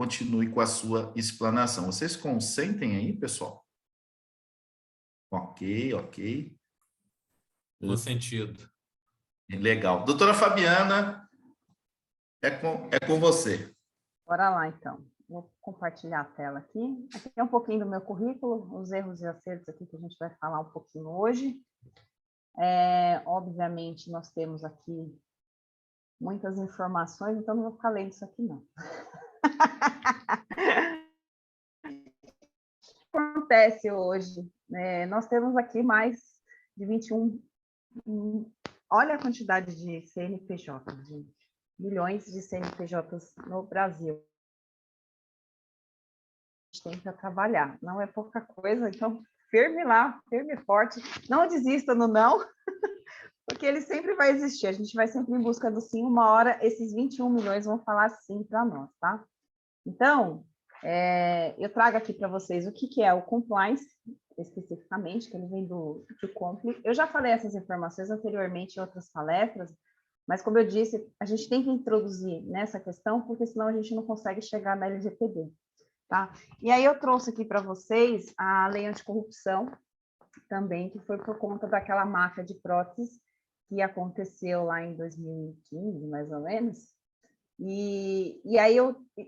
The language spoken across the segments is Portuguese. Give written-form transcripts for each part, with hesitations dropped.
continue com a sua explanação. Vocês consentem aí, pessoal? Ok. Consentido. Legal. Doutora Fabiana, é com você. Bora lá, então. Vou compartilhar a tela aqui. Aqui é um pouquinho do meu currículo, os erros e acertos aqui que a gente vai falar um pouquinho hoje. Obviamente, nós temos aqui muitas informações, então não vou ficar lendo isso aqui, não. O que acontece hoje? Nós temos aqui mais de 21... Olha a quantidade de CNPJs, gente. Milhões de CNPJs no Brasil. A gente tem que trabalhar, não é pouca coisa, então firme lá, firme e forte, não desista no não, porque ele sempre vai existir, a gente vai sempre em busca do sim, uma hora esses 21 milhões vão falar sim para nós, tá? Então, eu trago aqui para vocês o que é o compliance, especificamente, que ele vem do Compli. Eu já falei essas informações anteriormente em outras palestras, mas como eu disse, a gente tem que introduzir nessa questão, porque senão a gente não consegue chegar na LGPD. Tá? E aí eu trouxe aqui para vocês a lei anticorrupção também, que foi por conta daquela máfia de próteses que aconteceu lá em 2015, mais ou menos. E aí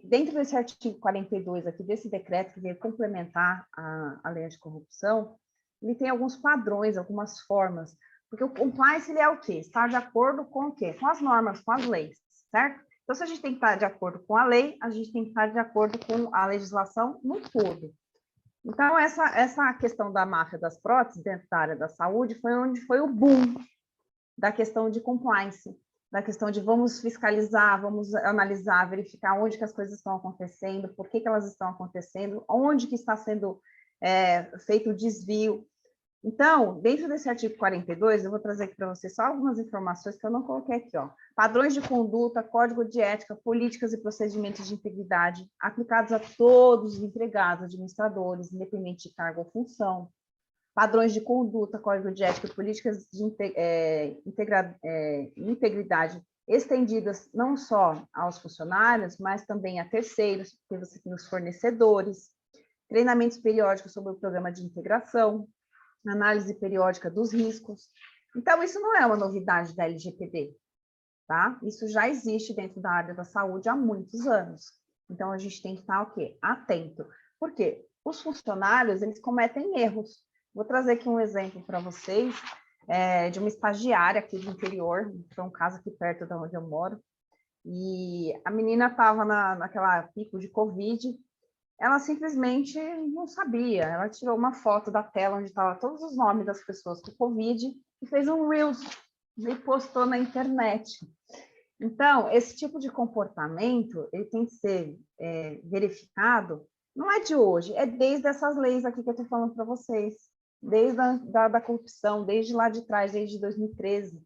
dentro desse artigo 42 aqui, desse decreto que veio complementar a lei anticorrupção, ele tem alguns padrões, algumas formas, porque o compliance ele é o quê? Estar de acordo com o quê? Com as normas, com as leis, certo? Então, se a gente tem que estar de acordo com a lei, a gente tem que estar de acordo com a legislação no todo. Então, essa questão da máfia das próteses dentro da área da saúde foi onde foi o boom da questão de compliance, da questão de vamos fiscalizar, vamos analisar, verificar onde que as coisas estão acontecendo, por que elas estão acontecendo, onde que está sendo feito o desvio. Então, dentro desse artigo 42, eu vou trazer aqui para vocês só algumas informações que eu não coloquei aqui, ó. Padrões de conduta, código de ética, políticas e procedimentos de integridade aplicados a todos os empregados, administradores, independente de cargo ou função. Padrões de conduta, código de ética e políticas de integridade estendidas não só aos funcionários, mas também a terceiros, porque você tem os fornecedores. Treinamentos periódicos sobre o programa de integração, análise periódica dos riscos. Então, isso não é uma novidade da LGPD, tá? Isso já existe dentro da área da saúde há muitos anos. Então, a gente tem que estar, o quê? Atento. Por quê? Os funcionários, eles cometem erros. Vou trazer aqui um exemplo para vocês, de uma estagiária aqui do interior, foi um caso aqui perto de onde eu moro, e a menina estava naquela pico de Covid. Ela simplesmente não sabia, ela tirou uma foto da tela onde estavam todos os nomes das pessoas com Covid e fez um Reels e postou na internet. Então, esse tipo de comportamento, ele tem que ser verificado, não é de hoje, é desde essas leis aqui que eu estou falando para vocês, desde da corrupção, desde lá de trás, desde 2013.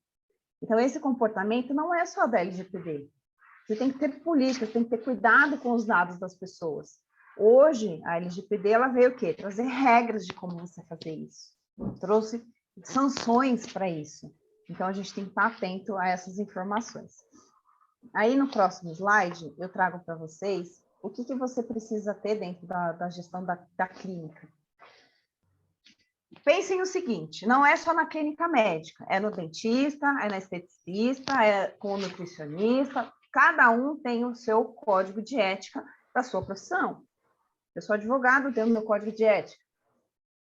Então, esse comportamento não é só da LGPD. Você tem que ter políticas, tem que ter cuidado com os dados das pessoas. Hoje, a LGPD, ela veio o quê? Trazer regras de como você fazer isso. Trouxe sanções para isso. Então, a gente tem que estar atento a essas informações. Aí, no próximo slide, eu trago para vocês o que você precisa ter dentro da gestão da clínica. Pensem o seguinte, não é só na clínica médica, é no dentista, é na esteticista, é com o nutricionista, cada um tem o seu código de ética da sua profissão. Eu sou advogado, tenho o meu código de ética.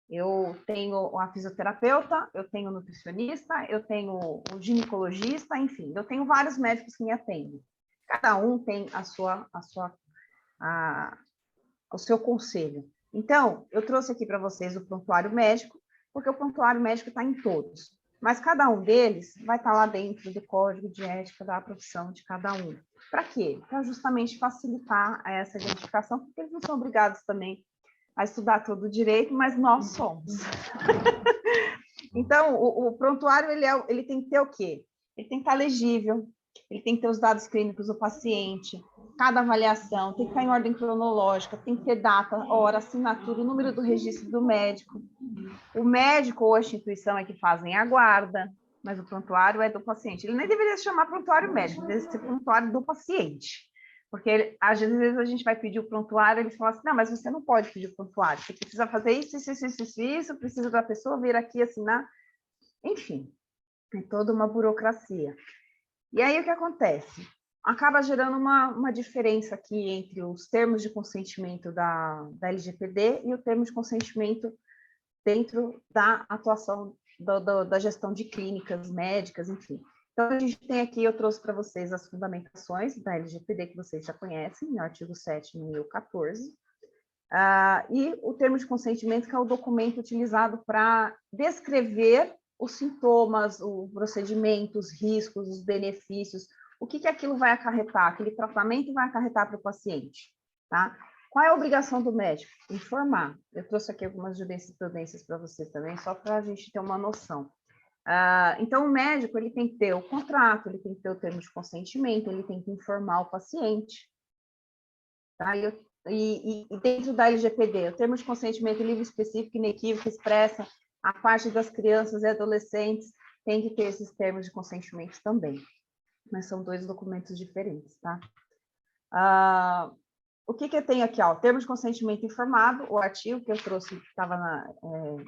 Eu tenho a fisioterapeuta, eu tenho o nutricionista, eu tenho o ginecologista, enfim, eu tenho vários médicos que me atendem. Cada um tem o seu conselho. Então, eu trouxe aqui para vocês o prontuário médico, porque o prontuário médico está em todos. Mas cada um deles vai estar lá dentro do código de ética da profissão de cada um. Para quê? Para justamente facilitar essa identificação, porque eles não são obrigados também a estudar todo o direito, mas nós somos. Então, o prontuário, ele tem que ter o quê? Ele tem que estar legível, ele tem que ter os dados clínicos do paciente, cada avaliação, tem que estar em ordem cronológica, tem que ter data, hora, assinatura, o número do registro do médico. O médico ou a instituição é que fazem a guarda, mas o prontuário é do paciente. Ele nem deveria se chamar prontuário médico, deveria ser prontuário do paciente, Porque às vezes a gente vai pedir o prontuário, eles falam assim, não, mas você não pode pedir o prontuário, você precisa fazer isso, precisa da pessoa vir aqui assinar. Enfim, é toda uma burocracia. E aí o que acontece? Acaba gerando uma diferença aqui entre os termos de consentimento da LGPD e o termo de consentimento dentro da atuação da gestão de clínicas médicas, enfim. Então, a gente tem aqui, eu trouxe para vocês as fundamentações da LGPD, que vocês já conhecem, no artigo 7º e o 14, e o termo de consentimento, que é o documento utilizado para descrever os sintomas, o procedimento, os riscos, os benefícios, o que aquilo vai acarretar, aquele tratamento vai acarretar para o paciente, tá? Qual é a obrigação do médico? Informar. Eu trouxe aqui algumas jurisprudências para vocês também, só para a gente ter uma noção. Então, o médico ele tem que ter o contrato, ele tem que ter o termo de consentimento, ele tem que informar o paciente. Tá? E dentro da LGPD, o termo de consentimento livre, específico, inequívoco, expressa a parte das crianças e adolescentes, tem que ter esses termos de consentimento também. Mas são dois documentos diferentes, tá? O que eu tenho aqui? Ó, o termo de consentimento informado, o artigo que eu trouxe, que estava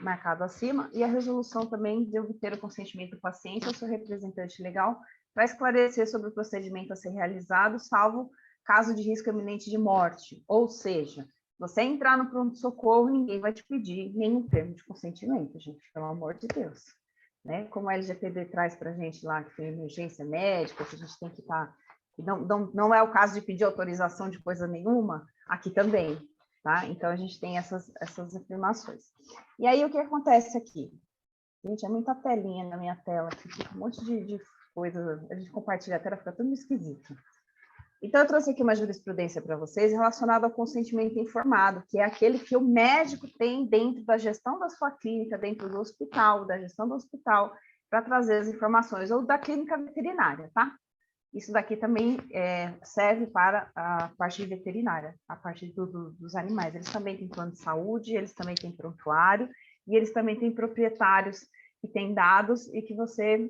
marcado acima, e a resolução também de obter o consentimento do paciente ou seu representante legal para esclarecer sobre o procedimento a ser realizado, salvo caso de risco iminente de morte. Ou seja, você entrar no pronto-socorro, ninguém vai te pedir nenhum termo de consentimento, gente, pelo amor de Deus. Né? Como a LGPD traz para a gente lá que tem emergência médica, que a gente tem que estar... Não é o caso de pedir autorização de coisa nenhuma, aqui também, tá? Então, a gente tem essas afirmações. E aí, o que acontece aqui? Gente, é muita telinha na minha tela, aqui, fica um monte de coisa, a gente compartilha a tela, fica tudo esquisito. Então, eu trouxe aqui uma jurisprudência para vocês relacionada ao consentimento informado, que é aquele que o médico tem dentro da gestão da sua clínica, dentro do hospital, da gestão do hospital, para trazer as informações, ou da clínica veterinária, tá? Isso daqui também serve para a parte veterinária, a parte dos animais. Eles também têm plano de saúde, eles também têm prontuário, e eles também têm proprietários que têm dados e que você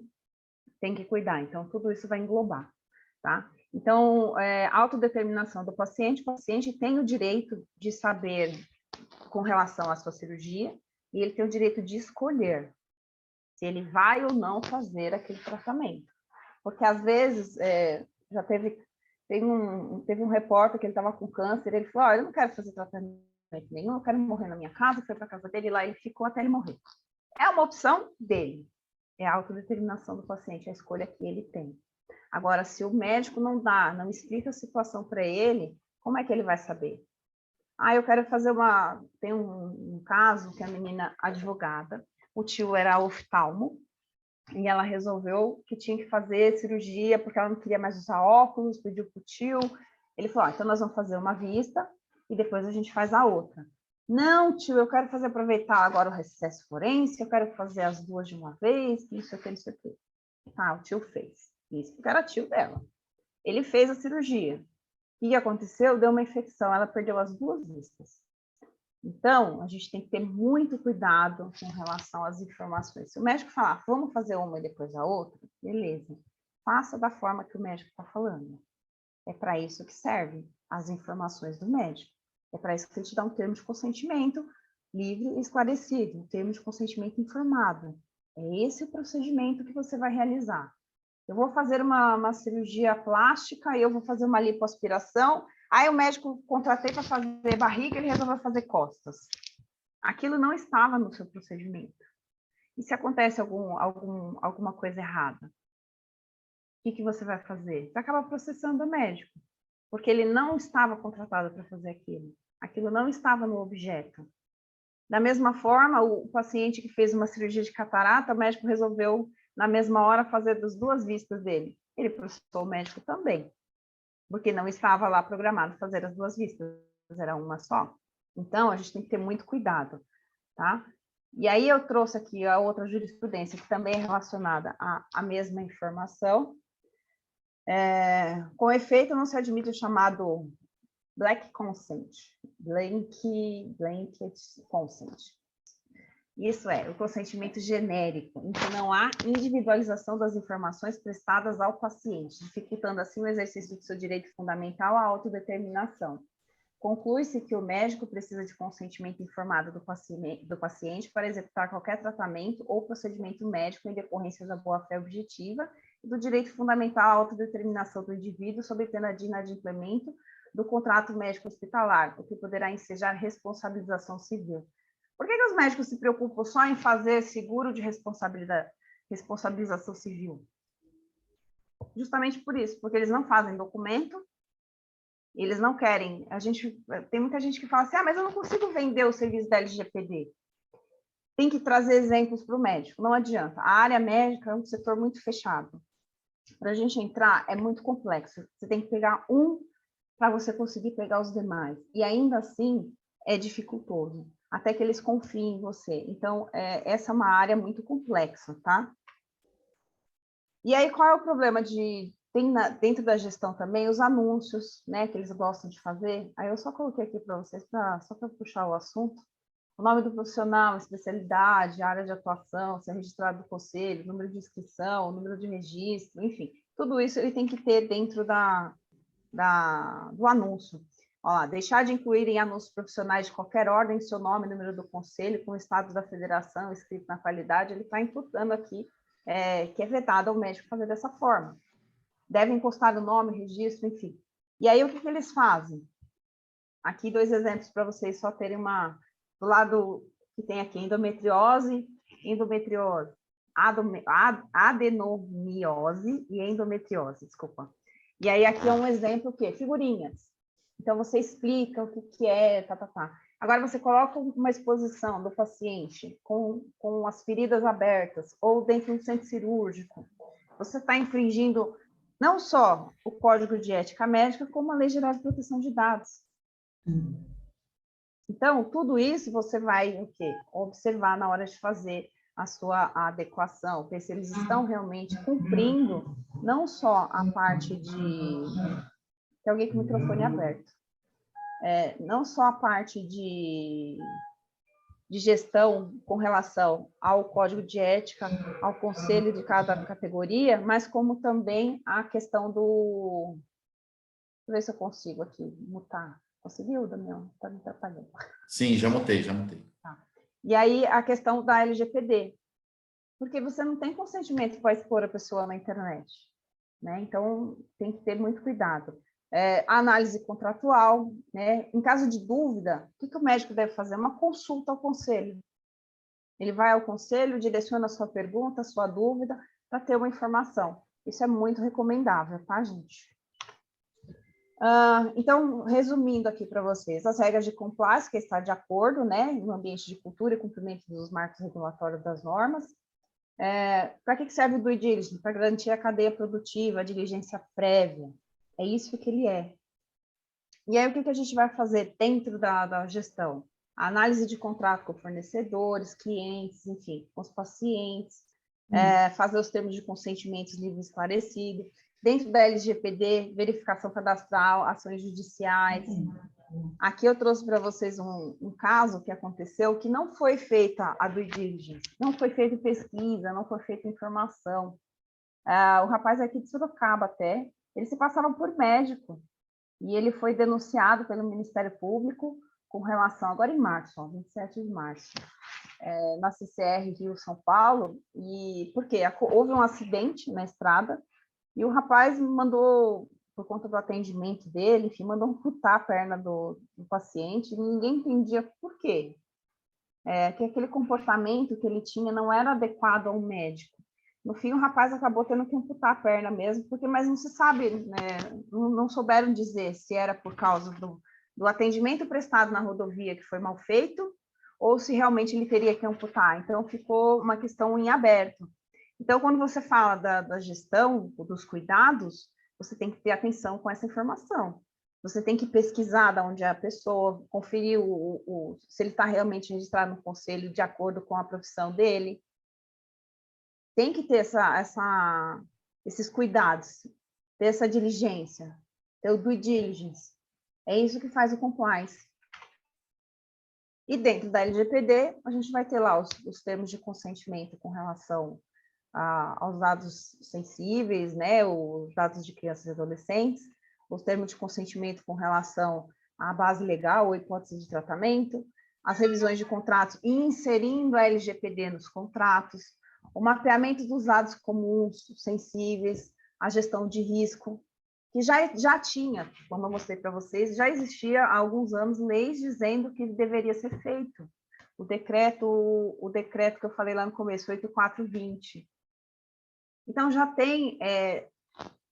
tem que cuidar. Então, tudo isso vai englobar, tá? Então, autodeterminação do paciente, o paciente tem o direito de saber com relação à sua cirurgia, e ele tem o direito de escolher se ele vai ou não fazer aquele tratamento. Porque, às vezes, já teve um repórter que ele estava com câncer, ele falou, eu não quero fazer tratamento nenhum, eu quero morrer na minha casa, foi para a casa dele, e lá ele ficou até ele morrer. É uma opção dele, é a autodeterminação do paciente, a escolha que ele tem. Agora, se o médico não explica a situação para ele, como é que ele vai saber? Eu quero fazer tem um caso que a menina advogada, o tio era oftalmo, e ela resolveu que tinha que fazer cirurgia porque ela não queria mais usar óculos, pediu para o tio. Ele falou, então nós vamos fazer uma vista e depois a gente faz a outra. Não, tio, eu quero aproveitar agora o recesso forense, eu quero fazer as duas de uma vez, isso aqui, isso aqui. O tio fez. Isso porque era tio dela. Ele fez a cirurgia. O que aconteceu? Deu uma infecção, ela perdeu as duas vistas. Então, a gente tem que ter muito cuidado com relação às informações. Se o médico falar, vamos fazer uma e depois a outra, beleza. Faça da forma que o médico está falando. É para isso que servem as informações do médico. É para isso que ele te dá um termo de consentimento livre e esclarecido, um termo de consentimento informado. É esse o procedimento que você vai realizar. Eu vou fazer uma cirurgia plástica, eu vou fazer uma lipoaspiração, aí o médico contratei para fazer barriga, ele resolveu fazer costas. Aquilo não estava no seu procedimento. E se acontece alguma coisa errada? O que você vai fazer? Você acaba processando o médico, porque ele não estava contratado para fazer aquilo. Aquilo não estava no objeto. Da mesma forma, o paciente que fez uma cirurgia de catarata, o médico resolveu, na mesma hora, fazer das duas vistas dele. Ele processou o médico também, porque não estava lá programado fazer as duas vistas, era uma só. Então, a gente tem que ter muito cuidado, tá? E aí eu trouxe aqui a outra jurisprudência, que também é relacionada à mesma informação. Com efeito, não se admite o chamado blanket consent. Isso é o consentimento genérico, em que não há individualização das informações prestadas ao paciente, dificultando assim o exercício do seu direito fundamental à autodeterminação. Conclui-se que o médico precisa de consentimento informado do paciente para executar qualquer tratamento ou procedimento médico em decorrência da boa-fé objetiva e do direito fundamental à autodeterminação do indivíduo sob pena de inadimplemento do contrato médico hospitalar, o que poderá ensejar responsabilização civil. Por que os médicos se preocupam só em fazer seguro de responsabilização civil? Justamente por isso, porque eles não fazem documento, eles não querem. Tem muita gente que fala assim, mas eu não consigo vender o serviço da LGPD. Tem que trazer exemplos para o médico, não adianta. A área médica é um setor muito fechado. Para a gente entrar, é muito complexo. Você tem que pegar um para você conseguir pegar os demais. E ainda assim, é dificultoso, até que eles confiem em você. Então, essa é uma área muito complexa, tá? E aí, qual é o problema tem dentro da gestão também os anúncios, né, que eles gostam de fazer? Aí eu só coloquei aqui para vocês, só para puxar o assunto. O nome do profissional, especialidade, área de atuação, ser registrado no conselho, número de inscrição, número de registro, enfim. Tudo isso ele tem que ter dentro do anúncio. Ó, deixar de incluir em anúncios profissionais de qualquer ordem seu nome, número do conselho, com o estado da federação escrito na qualidade, ele está imputando aqui que é vedado ao médico fazer dessa forma. Deve encostar o nome, registro, enfim. E aí, o que eles fazem? Aqui, 2 exemplos para vocês só terem do lado que tem aqui, endometriose, adenomiose e endometriose, desculpa. E aí, aqui é um exemplo, o quê? Figurinhas. Então, você explica o que é, tá. Agora, você coloca uma exposição do paciente com as feridas abertas ou dentro de um centro cirúrgico. Você está infringindo não só o Código de Ética Médica, como a Lei Geral de Proteção de Dados. Então, tudo isso você vai observar na hora de fazer a sua adequação, ver se eles estão realmente cumprindo não só a parte de... Tem alguém com o microfone aberto. Não só a parte de gestão com relação ao código de ética, ao conselho de cada categoria, mas como também a questão do... Deixa eu ver se eu consigo aqui mutar. Conseguiu, Daniel? Está me atrapalhando. Sim, já mutei. Tá. E aí a questão da LGPD, porque você não tem consentimento para expor a pessoa na internet, né? Então tem que ter muito cuidado. Análise contratual, né? Em caso de dúvida, o que o médico deve fazer? Uma consulta ao conselho. Ele vai ao conselho, direciona a sua pergunta, a sua dúvida, para ter uma informação. Isso é muito recomendável, tá, gente? Então, resumindo aqui para vocês, as regras de compliance, que está de acordo, né, no ambiente de cultura e cumprimento dos marcos regulatórios das normas. Para que serve o due diligence? Para garantir a cadeia produtiva, a diligência prévia. É isso que ele é. E aí, o que a gente vai fazer dentro da gestão? A análise de contrato com fornecedores, clientes, enfim, com os pacientes, fazer os termos de consentimentos livre e esclarecido. Dentro da LGPD, verificação cadastral, ações judiciais. Aqui eu trouxe para vocês um caso que aconteceu que não foi feita a due diligence, não foi feita pesquisa, não foi feita informação. O rapaz aqui de Sorocaba até, ele se passava por médico e ele foi denunciado pelo Ministério Público com relação, agora em março, 27 de março, na CCR Rio-São Paulo, e por quê? Houve um acidente na estrada e o rapaz mandou, por conta do atendimento dele, enfim, mandou amputar a perna do paciente, e ninguém entendia por quê. Que aquele comportamento que ele tinha não era adequado ao médico. No fim, o rapaz acabou tendo que amputar a perna mesmo, mas não se sabe, né, não souberam dizer se era por causa do atendimento prestado na rodovia que foi mal feito, ou se realmente ele teria que amputar. Então, ficou uma questão em aberto. Então, quando você fala da gestão, dos cuidados, você tem que ter atenção com essa informação. Você tem que pesquisar de onde é a pessoa, conferir se ele está realmente registrado no conselho de acordo com a profissão dele. Tem que ter esses cuidados, ter essa diligência, ter o due diligence. É isso que faz o compliance. E dentro da LGPD, a gente vai ter lá os termos de consentimento com relação aos dados sensíveis, né, os dados de crianças e adolescentes, os termos de consentimento com relação à base legal ou hipótese de tratamento, as revisões de contratos, inserindo a LGPD nos contratos, o mapeamento dos dados comuns, sensíveis, a gestão de risco, que já tinha, como eu mostrei para vocês, já existia há alguns anos leis dizendo que deveria ser feito. O decreto que eu falei lá no começo, 8420. Então, já tem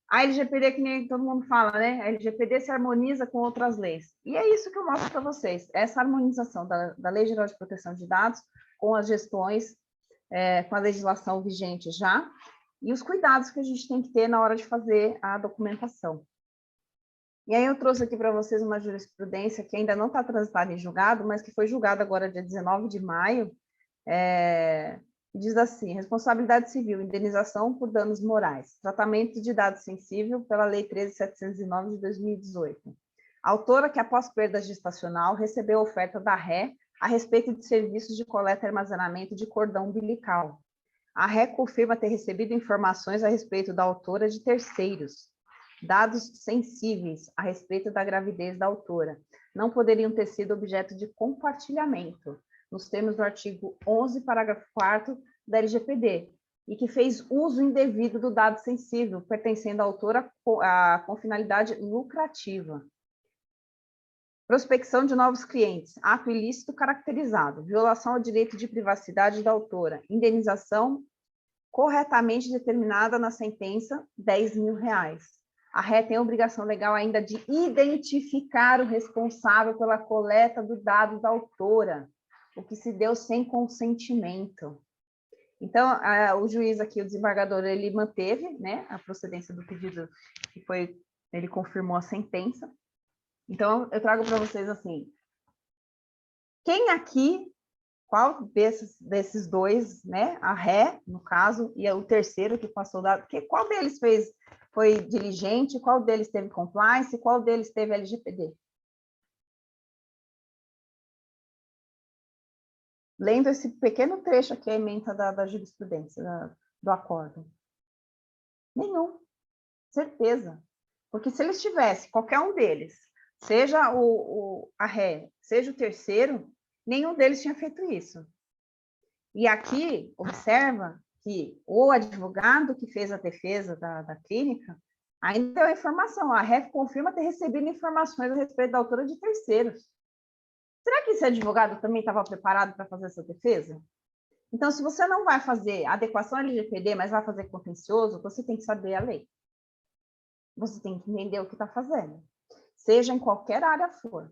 a LGPD, que nem todo mundo fala, né? A LGPD se harmoniza com outras leis. E é isso que eu mostro para vocês, essa harmonização da Lei Geral de Proteção de Dados com as gestões, com a legislação vigente já, e os cuidados que a gente tem que ter na hora de fazer a documentação. E aí eu trouxe aqui para vocês uma jurisprudência que ainda não está transitada em julgado, mas que foi julgada agora dia 19 de maio, diz assim: responsabilidade civil, indenização por danos morais, tratamento de dado sensível pela Lei 13.709 de 2018. A autora que, após perda gestacional, recebeu oferta da Ré a respeito de serviços de coleta e armazenamento de cordão umbilical. A Ré confirma ter recebido informações a respeito da autora de terceiros. Dados sensíveis a respeito da gravidez da autora não poderiam ter sido objeto de compartilhamento, nos termos do artigo 11, parágrafo 4º da LGPD, e que fez uso indevido do dado sensível, pertencendo à autora com finalidade lucrativa. Prospecção de novos clientes, ato ilícito caracterizado, violação ao direito de privacidade da autora, indenização corretamente determinada na sentença, R$10.000. A Ré tem a obrigação legal ainda de identificar o responsável pela coleta do dado da autora, o que se deu sem consentimento. Então, o juiz aqui, o desembargador, ele manteve, né, a procedência do pedido que foi, ele confirmou a sentença. Então, eu trago para vocês assim, quem aqui, qual desses dois, né, a Ré, no caso, e o terceiro que passou o dado, qual deles foi diligente, qual deles teve compliance, qual deles teve LGPD? Lendo esse pequeno trecho aqui, a ementa da jurisprudência, do acordo. Nenhum, certeza. Porque se eles tivessem, qualquer um deles, seja a Ré, seja o terceiro, nenhum deles tinha feito isso. E aqui, observa que o advogado que fez a defesa da clínica ainda deu a informação. A Ré confirma ter recebido informações a respeito da autora de terceiros. Será que esse advogado também estava preparado para fazer essa defesa? Então, se você não vai fazer adequação LGPD, mas vai fazer contencioso, você tem que saber a lei. Você tem que entender o que está fazendo. Seja em qualquer área for.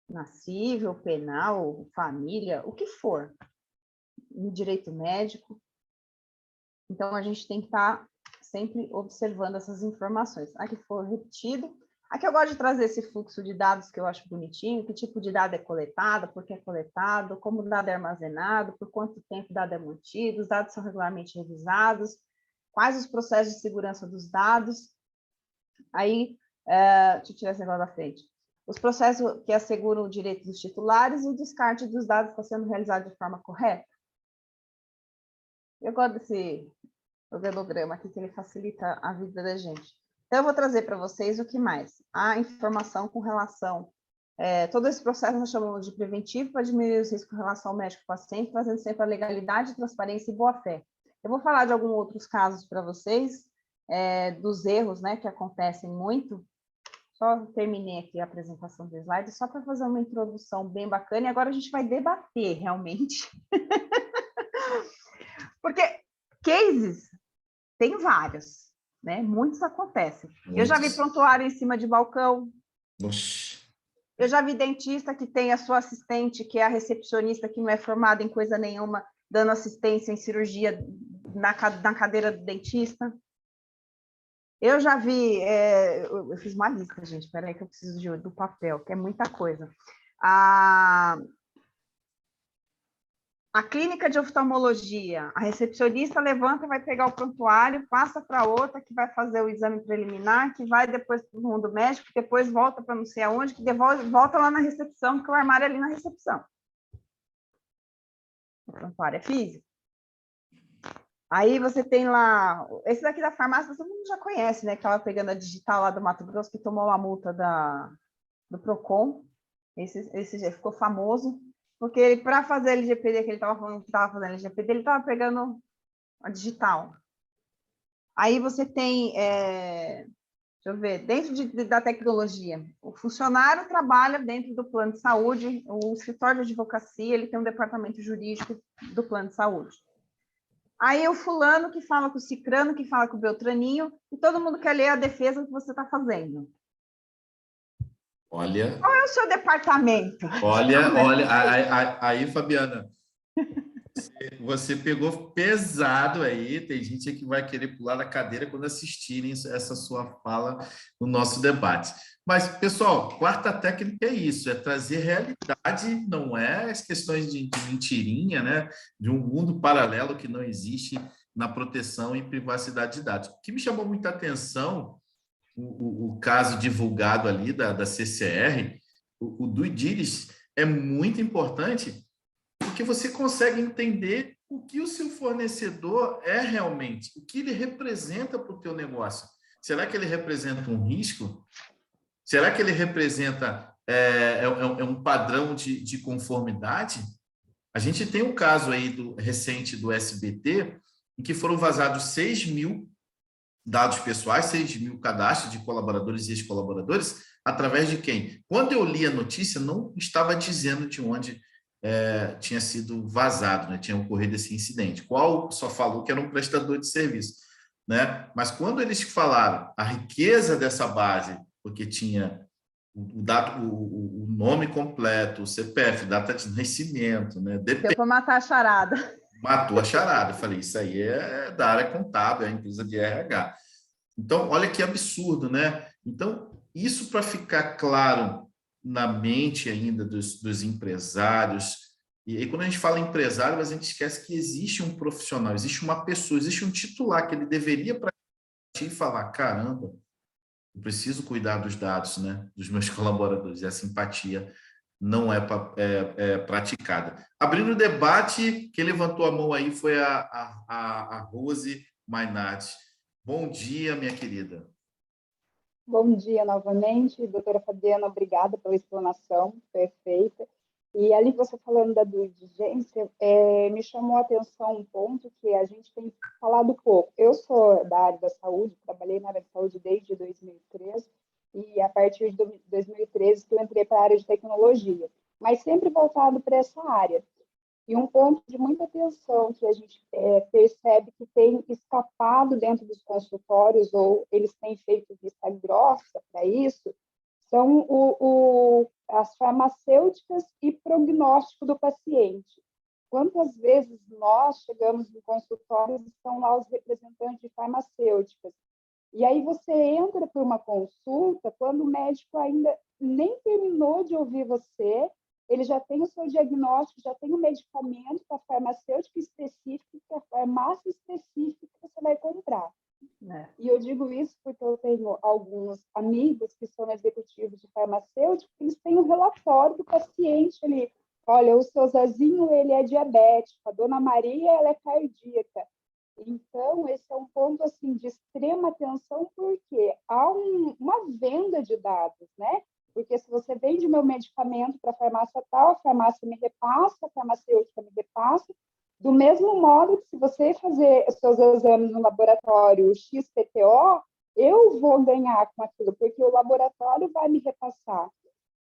Na civil, penal, família, o que for. No direito médico. Então, a gente tem que estar sempre observando essas informações. Aqui foi repetido. Aqui eu gosto de trazer esse fluxo de dados que eu acho bonitinho, que tipo de dado é coletado, por que é coletado, como o dado é armazenado, por quanto tempo o dado é mantido, os dados são regularmente revisados, quais os processos de segurança dos dados. Aí, deixa eu tirar esse negócio da frente. Os processos que asseguram o direito dos titulares e o descarte dos dados está sendo realizado de forma correta. Eu gosto desse organograma aqui, que ele facilita a vida da gente. Então, eu vou trazer para vocês o que mais? A informação com relação... todo esse processo nós chamamos de preventivo para diminuir os riscos com relação ao médico-paciente, trazendo sempre a legalidade, transparência e boa-fé. Eu vou falar de alguns outros casos para vocês, dos erros, né, que acontecem muito. Só terminei aqui a apresentação do slide, só para fazer uma introdução bem bacana, e agora a gente vai debater, realmente. Porque cases, tem vários. Né? Muitos acontecem. Muitos. Eu já vi prontuário em cima de balcão. Oxi. Eu já vi dentista que tem a sua assistente, que é a recepcionista, que não é formada em coisa nenhuma, dando assistência em cirurgia na cadeira do dentista. Eu já vi... eu fiz uma lista, gente. Espera aí que eu preciso do papel, que é muita coisa. A clínica de oftalmologia, a recepcionista levanta, vai pegar o prontuário, passa para outra, que vai fazer o exame preliminar, que vai depois para o mundo médico, que depois volta para não sei aonde, que volta lá na recepção, porque o armário é ali na recepção. o prontuário é físico. Aí você tem lá, esse daqui da farmácia, todo mundo já conhece, né? Que estava pegando a digital lá do Mato Grosso, que tomou uma multa do Procon. Esse já ficou famoso, porque ele, para fazer LGPD, que ele estava falando que estava fazendo LGPD, ele estava pegando a digital. Aí você tem, deixa eu ver, dentro da tecnologia, o funcionário trabalha dentro do plano de saúde, o escritório de advocacia, ele tem um departamento jurídico do plano de saúde. Aí o fulano que fala com o cicrano, que fala com o beltraninho, e todo mundo quer ler a defesa que você está fazendo. Olha... Qual é o seu departamento? Olha, aí, Fabiana, você pegou pesado aí, tem gente que vai querer pular da cadeira quando assistirem essa sua fala no nosso debate. Mas, pessoal, quarta técnica é isso, é trazer realidade, não é as questões de mentirinha, né? De um mundo paralelo que não existe na proteção e privacidade de dados. O que me chamou muita atenção, o caso divulgado ali da CCR, o due diligence é muito importante, porque você consegue entender o que o seu fornecedor é realmente, o que ele representa para o teu negócio. Será que ele representa um risco? Será que ele representa um padrão de conformidade? A gente tem um caso aí recente do SBT, em que foram vazados 6.000 dados pessoais, 6.000 cadastros de colaboradores e ex-colaboradores, através de quem? Quando eu li a notícia, não estava dizendo de onde tinha sido vazado, né? Tinha ocorrido esse incidente. Qual só falou que era um prestador de serviço, né? Mas quando eles falaram a riqueza dessa base, porque tinha o nome completo, o CPF, data de nascimento, né? Deu para matar a charada. Matou a charada. Eu falei, isso aí é da área contábil, é a empresa de RH. Então, olha que absurdo, né? Então, isso para ficar claro na mente ainda dos empresários. E aí, quando a gente fala empresário, a gente esquece que existe um profissional, existe uma pessoa, existe um titular que ele deveria para ti falar, caramba, eu preciso cuidar dos dados, né, dos meus colaboradores. E a simpatia não é praticada. Abrindo o debate, quem levantou a mão aí foi a Rose Mainardi. Bom dia, minha querida. Bom dia novamente, doutora Fabiana, obrigada pela explanação perfeita. E ali você falando da due diligência, me chamou a atenção um ponto que a gente tem falado pouco. Eu sou da área da saúde, trabalhei na área de saúde desde 2013, e a partir de 2013 que eu entrei para a área de tecnologia, mas sempre voltado para essa área. E um ponto de muita atenção que a gente percebe que tem escapado dentro dos consultórios, ou eles têm feito vista grossa para isso, são as farmacêuticas e prognóstico do paciente. Quantas vezes nós chegamos em consultórios e estão lá os representantes de farmacêuticas, e aí você entra para uma consulta quando o médico ainda nem terminou de ouvir você, ele já tem o seu diagnóstico, já tem o medicamento para a farmacêutica específica, para a farmácia específica que você vai comprar. E eu digo isso porque eu tenho alguns amigos que são executivos de farmacêutica, eles têm um relatório do paciente ali. Olha, o seu Zezinho, ele é diabético, a dona Maria, ela é cardíaca. Então, esse é um ponto assim, de extrema atenção, porque há uma venda de dados, né? Porque se você vende o meu medicamento para a farmácia tal, a farmácia me repassa, a farmacêutica me repassa, do mesmo modo que se você fazer os seus exames no laboratório XPTO, eu vou ganhar com aquilo, porque o laboratório vai me repassar.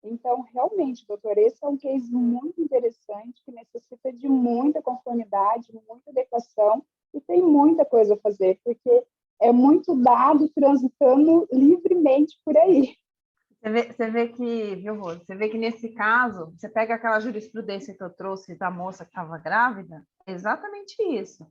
Então, realmente, doutor, esse é um case muito interessante, que necessita de muita conformidade, muita adequação, e tem muita coisa a fazer, porque é muito dado transitando livremente por aí. Você vê que, viu, Rose? Você vê que nesse caso, você pega aquela jurisprudência que eu trouxe da moça que estava grávida, é exatamente isso.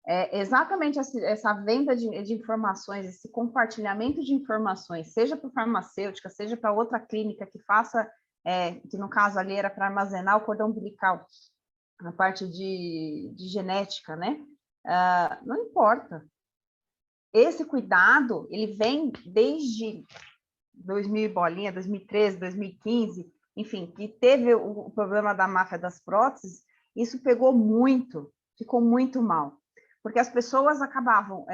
É exatamente essa venda de informações, esse compartilhamento de informações, seja para farmacêutica, seja para outra clínica que faça, que no caso ali era para armazenar o cordão umbilical, na parte de genética, né? Não importa. Esse cuidado, ele vem desde 2000 bolinha, 2013, 2015, enfim, que teve o problema da máfia das próteses, Isso pegou muito, ficou muito mal, porque as pessoas acabavam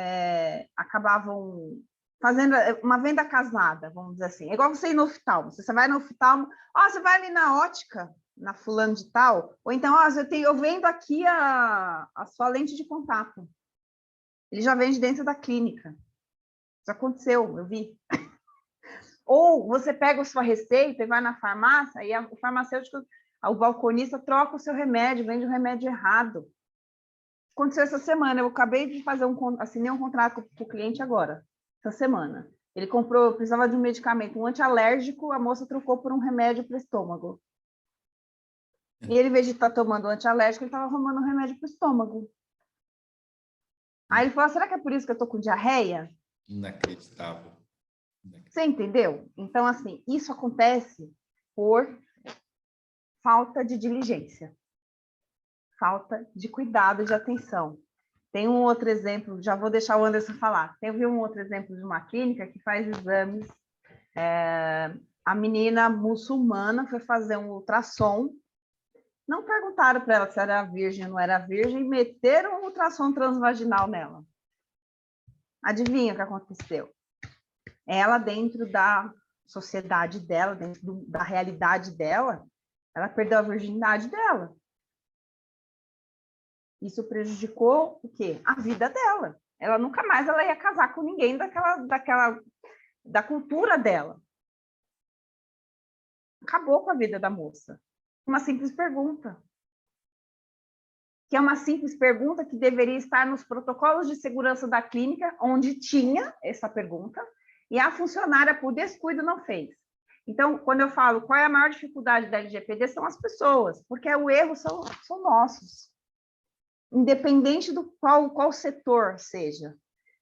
fazendo uma venda casada, vamos dizer assim. É igual você ir no oftalmo. Você vai no oftalmo, você vai ali na ótica, na fulano de tal, ou então, eu vendo aqui a sua lente de contato. Ele já vende dentro da clínica. Isso aconteceu, eu vi. Ou você pega a sua receita e vai na farmácia, e o farmacêutico, o balconista troca o seu remédio, vende o remédio errado. Aconteceu essa semana, eu acabei de assinei um contrato com o cliente agora, essa semana. Ele precisava de um medicamento, um antialérgico, a moça trocou por um remédio para o estômago. E ele, em vez de estar tomando antialérgico, ele estava arrumando um remédio para o estômago. Aí ele falou, será que é por isso que eu estou com diarreia? Inacreditável. Você entendeu? Então, assim, isso acontece por falta de diligência, falta de cuidado, de atenção. Tem um outro exemplo, já vou deixar o Anderson falar. Teve um outro exemplo de uma clínica que faz exames. A menina muçulmana foi fazer um ultrassom. Não perguntaram para ela se era virgem ou não era virgem, e meteram um ultrassom transvaginal nela. Adivinha o que aconteceu? Ela, dentro da sociedade dela, dentro da realidade dela, ela perdeu a virgindade dela. Isso prejudicou o quê? A vida dela. Ela nunca mais ia casar com ninguém da cultura dela. Acabou com a vida da moça. Uma simples pergunta. Que é uma simples pergunta que deveria estar nos protocolos de segurança da clínica, onde tinha essa pergunta, e a funcionária, por descuido, não fez. Então, quando eu falo qual é a maior dificuldade da LGPD, são as pessoas, porque o erro são nossos. Independente do qual setor seja.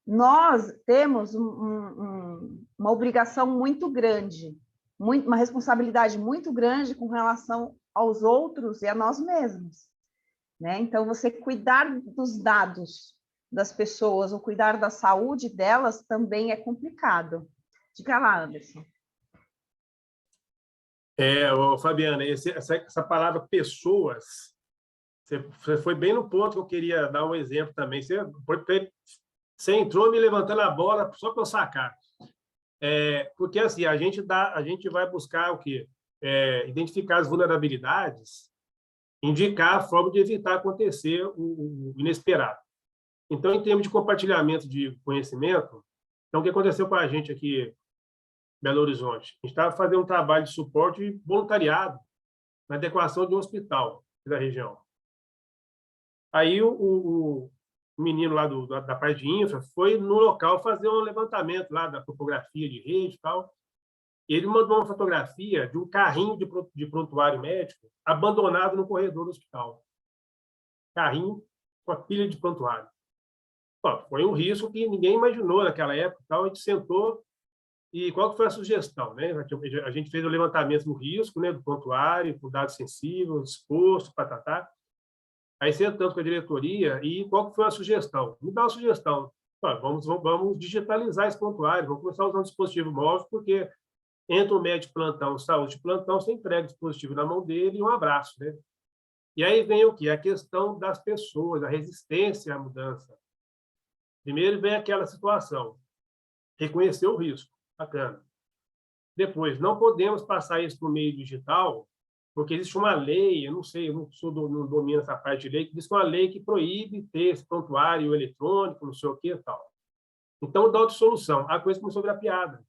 Nós temos uma obrigação muito grande, uma responsabilidade muito grande com relação aos outros e a nós mesmos. Né? Então, você cuidar dos dados das pessoas ou cuidar da saúde delas também é complicado. Diga lá, Anderson. Fabiana, essa palavra pessoas, você foi bem no ponto que eu queria dar um exemplo também. Você entrou me levantando a bola só para eu sacar. Porque assim, a gente vai buscar o quê? Identificar as vulnerabilidades, indicar a forma de evitar acontecer o inesperado. Então, em termos de compartilhamento de conhecimento, então, o que aconteceu com a gente aqui em Belo Horizonte? A gente estava fazendo um trabalho de suporte voluntariado na adequação de um hospital da região. Aí o menino lá da parte de infra foi no local fazer um levantamento lá da topografia de rede e tal. E ele mandou uma fotografia de um carrinho de prontuário médico abandonado no corredor do hospital. Carrinho com a pilha de prontuário. Foi um risco que ninguém imaginou naquela época. Tal. A gente sentou e qual que foi a sugestão? Né? A gente fez o levantamento do risco, né, do prontuário, com dados sensíveis, exposto, patatá. Aí sentamos com a diretoria e qual que foi a sugestão? Me dá uma sugestão. Vamos digitalizar esse prontuário, vamos começar a usar um dispositivo móvel, porque entra um médico de plantão, saúde de plantão, você entrega o dispositivo na mão dele e um abraço. Né? E aí vem o quê? A questão das pessoas, a resistência à mudança. Primeiro vem aquela situação, reconhecer o risco, bacana. Depois, não podemos passar isso para o meio digital, porque existe uma lei, eu não domino essa parte de lei, que diz que é uma lei que proíbe ter esse prontuário eletrônico, não sei o que e tal. Então, dá outra solução. A coisa começou a virar piada.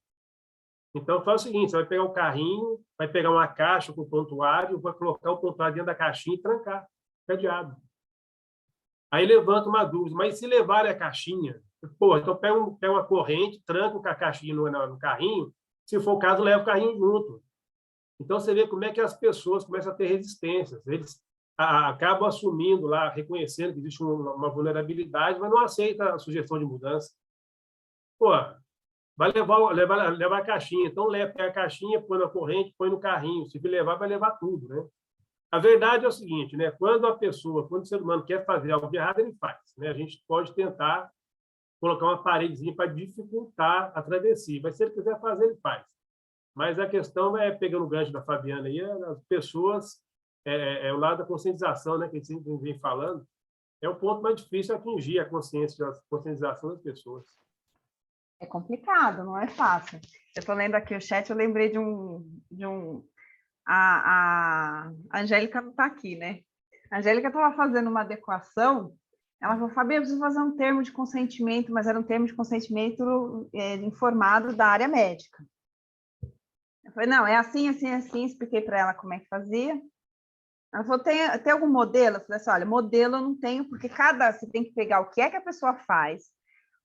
Então, faz o seguinte, você vai pegar um carrinho, vai pegar uma caixa com o prontuário, vai colocar o prontuário dentro da caixinha e trancar, cadeado. Aí levanta uma dúvida, mas se levarem a caixinha? Então pega uma corrente, tranca com a caixinha no carrinho, se for o caso, leva o carrinho junto. Então, você vê como é que as pessoas começam a ter resistências. Eles acabam assumindo lá, reconhecendo que existe uma vulnerabilidade, mas não aceita a sugestão de mudança. Vai levar a caixinha. Então, pega a caixinha, põe na corrente, põe no carrinho. Se levar, vai levar tudo, né? A verdade é o seguinte, né? Quando o ser humano quer fazer algo de errado, ele faz. Né? A gente pode tentar colocar uma paredezinha para dificultar a travessia. Mas se ele quiser fazer, ele faz. Mas a questão é, pegando o gancho da Fabiana aí, as pessoas o lado da conscientização, né, que a gente sempre vem falando, é o ponto mais difícil atingir a conscientização das pessoas. É complicado, não é fácil. Eu estou lendo aqui o chat, eu lembrei de um a Angélica não está aqui, né? A Angélica estava fazendo uma adequação, ela falou, Fabi, eu preciso fazer um termo de consentimento, mas era um termo de consentimento informado da área médica. Eu falei, não, é assim, assim, assim, expliquei para ela como é que fazia. Ela falou, tem algum modelo? Eu falei assim, olha, modelo eu não tenho, porque você tem que pegar o que é que a pessoa faz,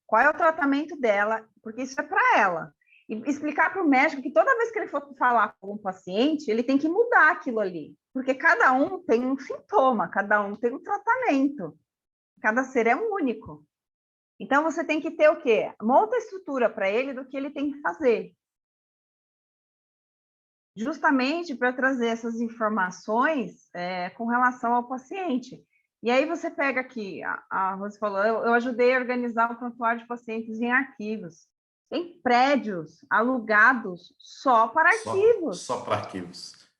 qual é o tratamento dela, porque isso é para ela. E explicar para o médico que toda vez que ele for falar com um paciente, ele tem que mudar aquilo ali, porque cada um tem um sintoma, cada um tem um tratamento, cada ser é único. Então, você tem que ter o quê? Uma outra estrutura para ele do que ele tem que fazer. Justamente para trazer essas informações com relação ao paciente. E aí você pega aqui, a Rose falou, eu ajudei a organizar o prontuário de pacientes em arquivos. Tem prédios alugados só para arquivos. Só para arquivos.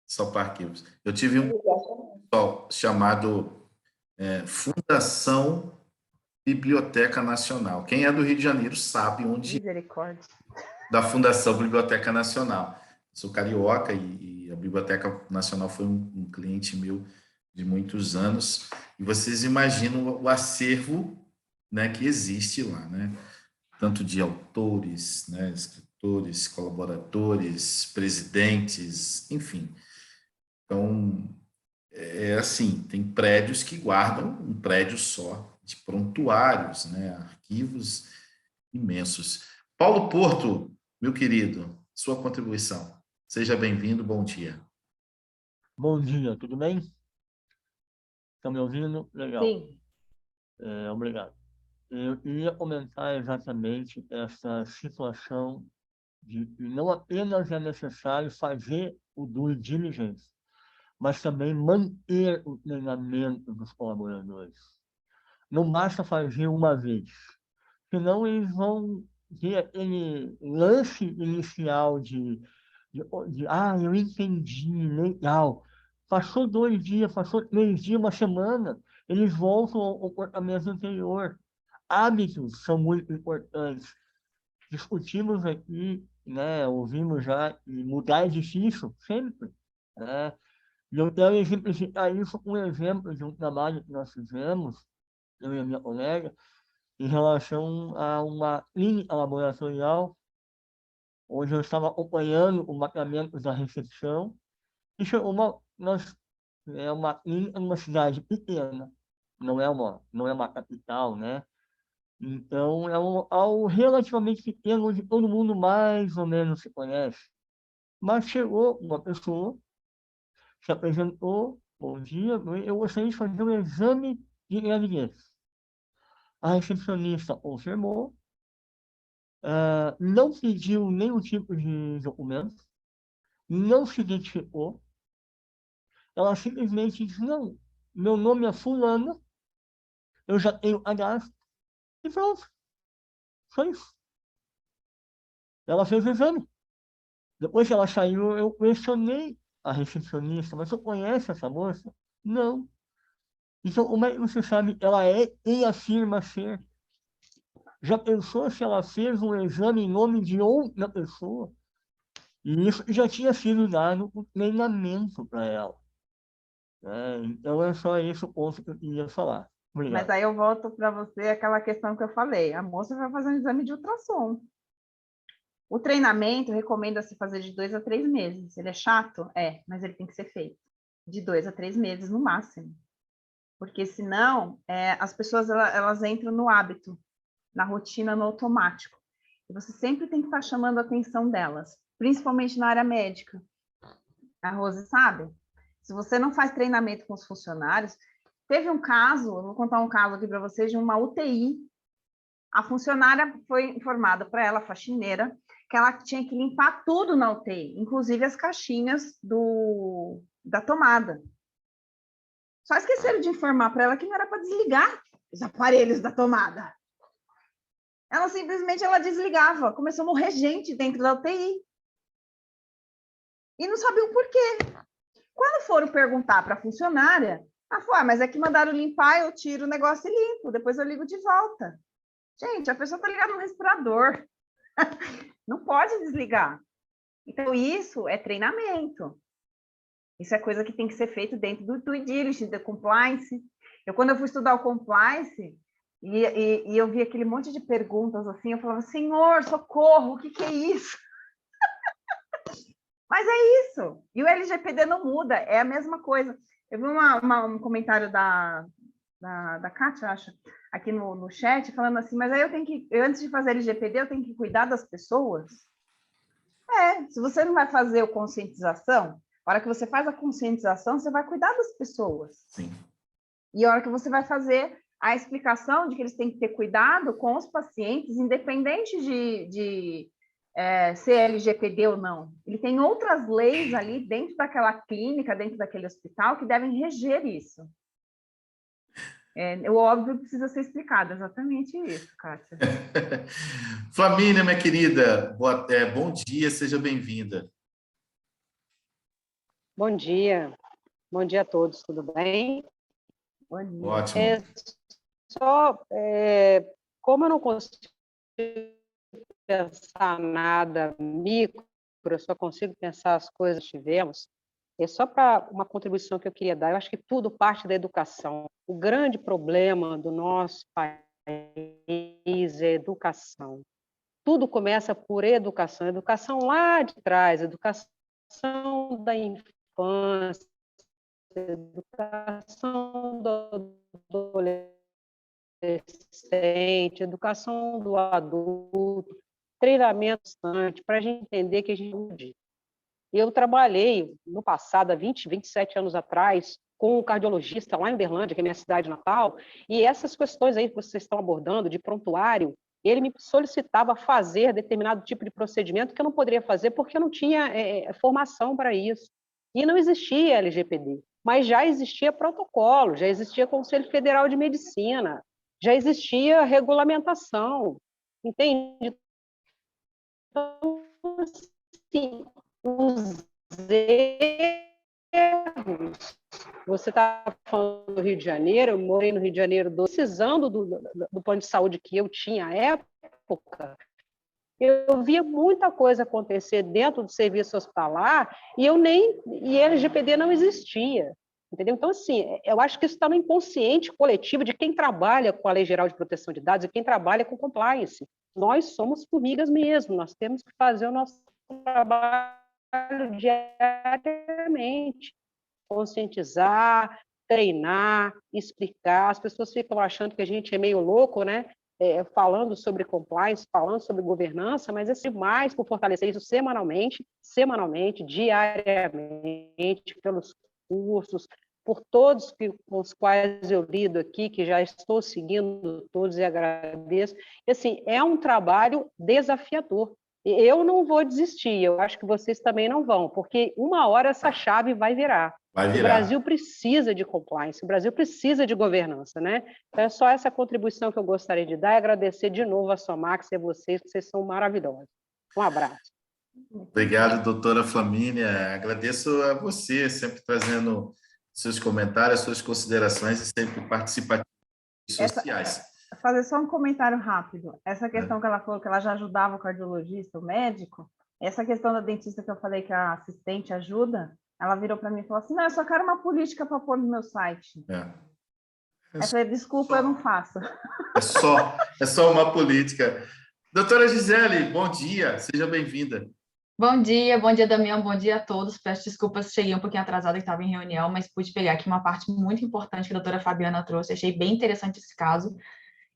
Só para arquivos. Eu tive um pessoal chamado Fundação Biblioteca Nacional. Quem é do Rio de Janeiro sabe onde... Misericórdia. Da Fundação Biblioteca Nacional. Sou carioca e a Biblioteca Nacional foi um cliente meu de muitos anos. E vocês imaginam o acervo, né, que existe lá, né? Tanto de autores, né, escritores, colaboradores, presidentes, enfim. Então, assim, tem prédios que guardam um prédio só de prontuários, né, arquivos imensos. Paulo Porto, meu querido, sua contribuição. Seja bem-vindo, bom dia. Bom dia, tudo bem? Estão me ouvindo? Legal. Sim. Obrigado. Eu queria comentar exatamente essa situação de que não apenas é necessário fazer o due diligence, mas também manter o treinamento dos colaboradores. Não basta fazer uma vez, senão eles vão ter aquele lance inicial de eu entendi, legal. Passou 2 dias, passou 3 dias, uma semana, eles voltam ao comportamento anterior. Hábitos são muito importantes. Discutimos aqui, né, ouvimos já, e mudar é difícil, sempre. Né? E eu quero exemplificar isso com um exemplo de um trabalho que nós fizemos, eu e a minha colega, em relação a uma clínica laboratorial, onde eu estava acompanhando o mapeamento da recepção. Isso é uma clínica numa cidade pequena, não é uma capital, né? Então, é um local relativamente pequeno, onde todo mundo mais ou menos se conhece. Mas chegou uma pessoa, se apresentou, bom dia, eu gostaria de fazer um exame de gravidez. A recepcionista confirmou, não pediu nenhum tipo de documento, não se identificou. Ela simplesmente disse, não, meu nome é fulana, eu já tenho cadastro, e pronto. Foi isso. Ela fez o exame. Depois que ela saiu, eu questionei a recepcionista, mas você conhece essa moça? Não. Então, como é que você sabe que ela é e afirma ser? Já pensou se ela fez um exame em nome de outra pessoa? E isso já tinha sido dado um treinamento para ela. Então, é só esse o ponto que eu queria falar. Obrigado. Mas aí eu volto para você aquela questão que eu falei. A moça vai fazer um exame de ultrassom. O treinamento recomenda-se fazer de 2 a 3 meses. Ele é chato? Mas ele tem que ser feito. De 2 a 3 meses no máximo. Porque senão, as pessoas elas entram no hábito, na rotina, no automático. E você sempre tem que estar chamando a atenção delas, principalmente na área médica. A Rose sabe? Se você não faz treinamento com os funcionários, teve um caso, eu vou contar um caso aqui para vocês, de uma UTI. A funcionária foi informada para ela, a faxineira, que ela tinha que limpar tudo na UTI, inclusive as caixinhas da tomada. Só esqueceram de informar para ela que não era para desligar os aparelhos da tomada. Ela simplesmente desligava, começou a morrer gente dentro da UTI. E não sabia o porquê. Quando foram perguntar para a funcionária, ela falou, mas é que mandaram limpar, eu tiro o negócio e limpo, depois eu ligo de volta. Gente, a pessoa está ligada no respirador. Não pode desligar. Então, isso é treinamento. Isso é coisa que tem que ser feito dentro do due diligence, do compliance. Quando eu fui estudar o compliance, e eu vi aquele monte de perguntas assim, eu falava, Senhor, socorro, o que é isso? Mas é isso. E o LGPD não muda, é a mesma coisa. Eu vi um comentário da Kátia, acho, aqui no chat, falando assim, mas aí antes de fazer LGPD, eu tenho que cuidar das pessoas? Se você não vai fazer a conscientização, a hora que você faz a conscientização, você vai cuidar das pessoas. Sim. E a hora que você vai fazer a explicação de que eles têm que ter cuidado com os pacientes, independente de ser LGPD ou não. Ele tem outras leis ali dentro daquela clínica, dentro daquele hospital, que devem reger isso. O óbvio precisa ser explicado, exatamente isso, Kátia. Flamínia, minha querida, bom dia, seja bem-vinda. Bom dia a todos, tudo bem? Bom dia. Ótimo. Como eu não consigo pensar nada micro, eu só consigo pensar as coisas que tivemos, só para uma contribuição que eu queria dar, eu acho que tudo parte da educação. O grande problema do nosso país é a educação. Tudo começa por educação. Educação lá de trás, educação da infância, educação do adolescente, educação do adulto, treinamento constante, para a gente entender que a gente muda. Eu trabalhei no passado, há 20, 27 anos atrás, com um cardiologista lá em Uberlândia, que é minha cidade natal, e essas questões aí que vocês estão abordando, de prontuário, ele me solicitava fazer determinado tipo de procedimento que eu não poderia fazer porque eu não tinha formação para isso. E não existia LGPD, mas já existia protocolo, já existia Conselho Federal de Medicina, já existia regulamentação, entende? Então, assim, os erros. Você está falando do Rio de Janeiro, eu morei no Rio de Janeiro, precisando do plano de saúde que eu tinha à época, eu via muita coisa acontecer dentro do serviço hospitalar e LGPD não existia. Entendeu? Então, assim, eu acho que isso está no inconsciente coletivo de quem trabalha com a Lei Geral de Proteção de Dados e quem trabalha com compliance. Nós somos formigas mesmo, nós temos que fazer o nosso trabalho diariamente, conscientizar, treinar, explicar. As pessoas ficam achando que a gente é meio louco, né? Falando sobre compliance, falando sobre governança, mas é demais por fortalecer isso semanalmente, diariamente, pelos cursos, por todos com os quais eu lido aqui, que já estou seguindo todos e agradeço. E, assim, é um trabalho desafiador. Eu não vou desistir, eu acho que vocês também não vão, porque uma hora essa chave vai virar. O Brasil precisa de compliance, o Brasil precisa de governança, né? Então, é só essa contribuição que eu gostaria de dar e agradecer de novo a Somax e a vocês, que vocês são maravilhosos. Um abraço. Obrigado, doutora Flamínia. Agradeço a você, sempre trazendo seus comentários, suas considerações e sempre participativos sociais. Fazer só um comentário rápido. Essa questão que ela falou, que ela já ajudava o cardiologista, o médico, essa questão da dentista que eu falei que a assistente ajuda, ela virou para mim e falou assim, não, eu só quero uma política para pôr no meu site. Eu falei, desculpa, eu não faço. É só uma política. Doutora Gisele, bom dia, seja bem-vinda. Bom dia, Damião, bom dia a todos. Peço desculpas, cheguei um pouquinho atrasada, que estava em reunião, mas pude pegar aqui uma parte muito importante que a doutora Fabiana trouxe, achei bem interessante esse caso,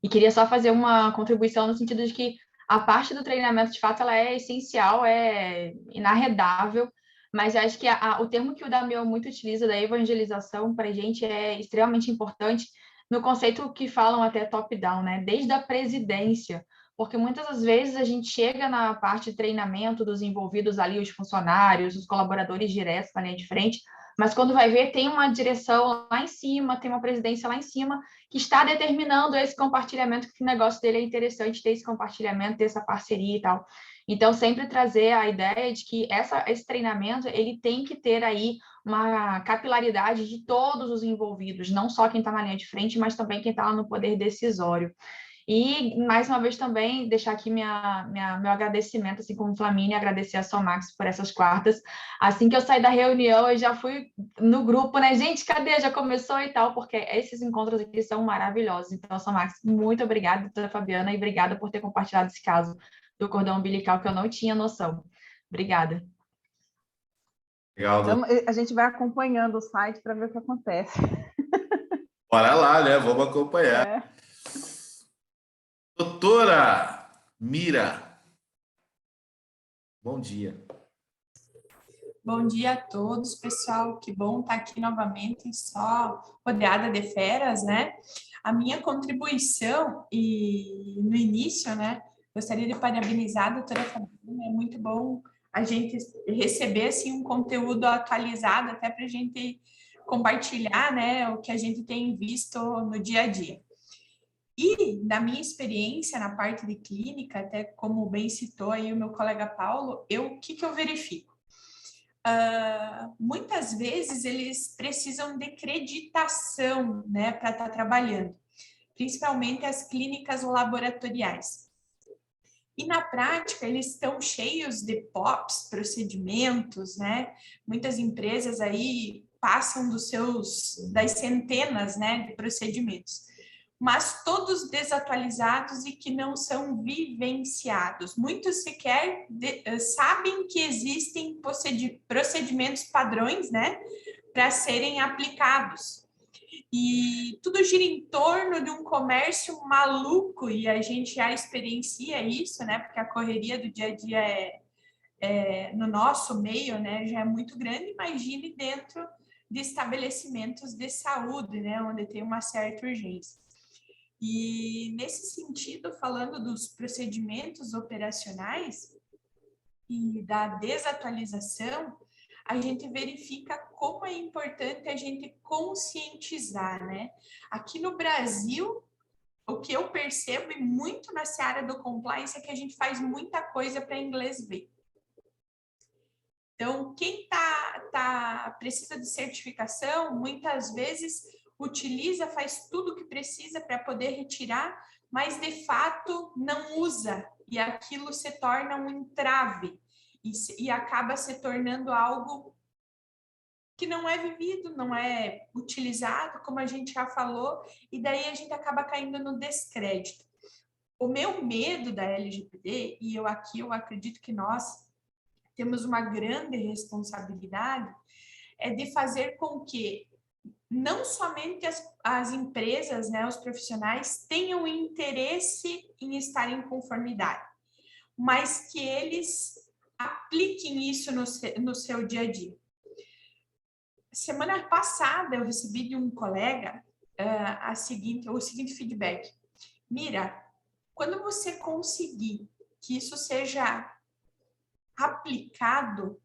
e queria só fazer uma contribuição no sentido de que a parte do treinamento, de fato, ela é essencial, é inarredável, mas acho que o termo que o Damião muito utiliza da evangelização para a gente é extremamente importante no conceito que falam até top-down, né? Desde a presidência, porque muitas das vezes a gente chega na parte de treinamento dos envolvidos ali, os funcionários, os colaboradores diretos na linha de frente, mas quando vai ver, tem uma direção lá em cima, tem uma presidência lá em cima, que está determinando esse compartilhamento, que o negócio dele é interessante ter esse compartilhamento, ter essa parceria e tal. Então, sempre trazer a ideia de que esse treinamento, ele tem que ter aí uma capilaridade de todos os envolvidos, não só quem está na linha de frente, mas também quem está lá no poder decisório. E, mais uma vez, também deixar aqui meu agradecimento, assim como Flamínia, agradecer a Somax por essas quartas. Assim que eu saí da reunião, eu já fui no grupo, né? Gente, cadê? Já começou e tal, porque esses encontros aqui são maravilhosos. Então, Somax, muito obrigada, doutora Fabiana, e obrigada por ter compartilhado esse caso do cordão umbilical, que eu não tinha noção. Obrigada. Legal, Então, a gente vai acompanhando o site para ver o que acontece. bora lá, né? Vamos acompanhar. É. Doutora Mira, bom dia. Bom dia a todos, pessoal. Que bom estar aqui novamente, só rodeada de feras, né? A minha contribuição, e no início, né, gostaria de parabenizar a doutora Fabiana. É muito bom a gente receber assim, um conteúdo atualizado, até para a gente compartilhar, né, o que a gente tem visto no dia a dia. E, na minha experiência na parte de clínica, até como bem citou aí o meu colega Paulo, o que eu verifico? Muitas vezes eles precisam de creditação, né, para estar trabalhando, principalmente as clínicas laboratoriais. E na prática eles estão cheios de POPs, procedimentos, né? Muitas empresas aí passam das centenas, né, de procedimentos, mas todos desatualizados e que não são vivenciados. Muitos sequer sabem que existem procedimentos padrões, né, para serem aplicados. E tudo gira em torno de um comércio maluco, e a gente já experiencia isso, né, porque a correria do dia a dia no nosso meio, né, já é muito grande. Imagine dentro de estabelecimentos de saúde, né, onde tem uma certa urgência. E, nesse sentido, falando dos procedimentos operacionais e da desatualização, a gente verifica como é importante a gente conscientizar, né? Aqui no Brasil, o que eu percebo, e muito na seara do compliance, é que a gente faz muita coisa para inglês ver. Então, quem precisa de certificação, muitas vezes faz tudo o que precisa para poder retirar, mas de fato não usa, e aquilo se torna um entrave e acaba se tornando algo que não é vivido, não é utilizado, como a gente já falou, e daí a gente acaba caindo no descrédito. O meu medo da LGPD, e eu acredito que nós temos uma grande responsabilidade, é de fazer com que não somente as empresas, né, os profissionais, tenham interesse em estar em conformidade, mas que eles apliquem isso no seu dia a dia. Semana passada, eu recebi de um colega o seguinte feedback. Mira, quando você conseguir que isso seja aplicado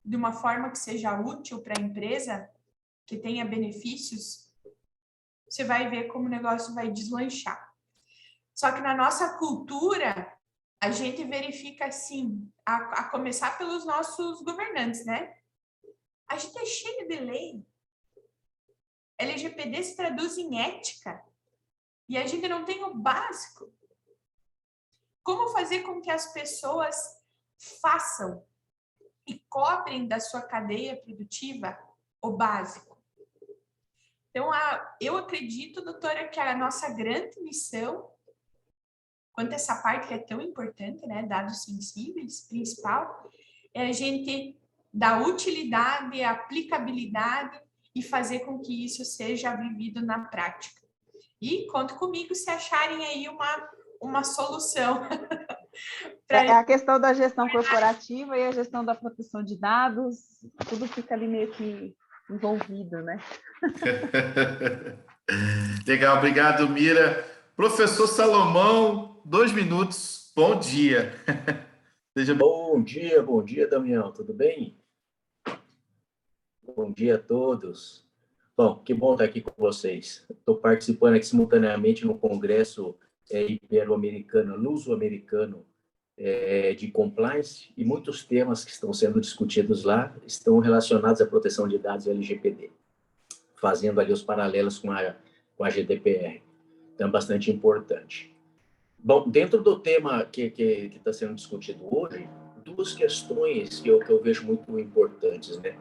de uma forma que seja útil para a empresa, que tenha benefícios, você vai ver como o negócio vai deslanchar. Só que na nossa cultura, a gente verifica assim, a começar pelos nossos governantes, né? A gente é cheio de lei. LGPD se traduz em ética. E a gente não tem o básico. Como fazer com que as pessoas façam e cobrem da sua cadeia produtiva o básico? Então, eu acredito, doutora, que a nossa grande missão, quanto a essa parte que é tão importante, né, dados sensíveis, principal, é a gente dar utilidade, aplicabilidade e fazer com que isso seja vivido na prática. E conta comigo se acharem aí uma solução. É a questão da gestão corporativa e a gestão da proteção de dados, tudo fica ali meio que envolvido, né? Legal, obrigado, Mira. Professor Salomão, 2 minutos, bom dia. Bom dia, Damião, tudo bem? Bom dia a todos. Bom, que bom estar aqui com vocês. Estou participando aqui simultaneamente no Congresso Ibero-Americano, Luso-Americano de compliance, e muitos temas que estão sendo discutidos lá estão relacionados à proteção de dados e LGPD, fazendo ali os paralelos com a GDPR. Então, é bastante importante. Bom, dentro do tema que está sendo discutido hoje, duas questões que eu vejo muito importantes, né?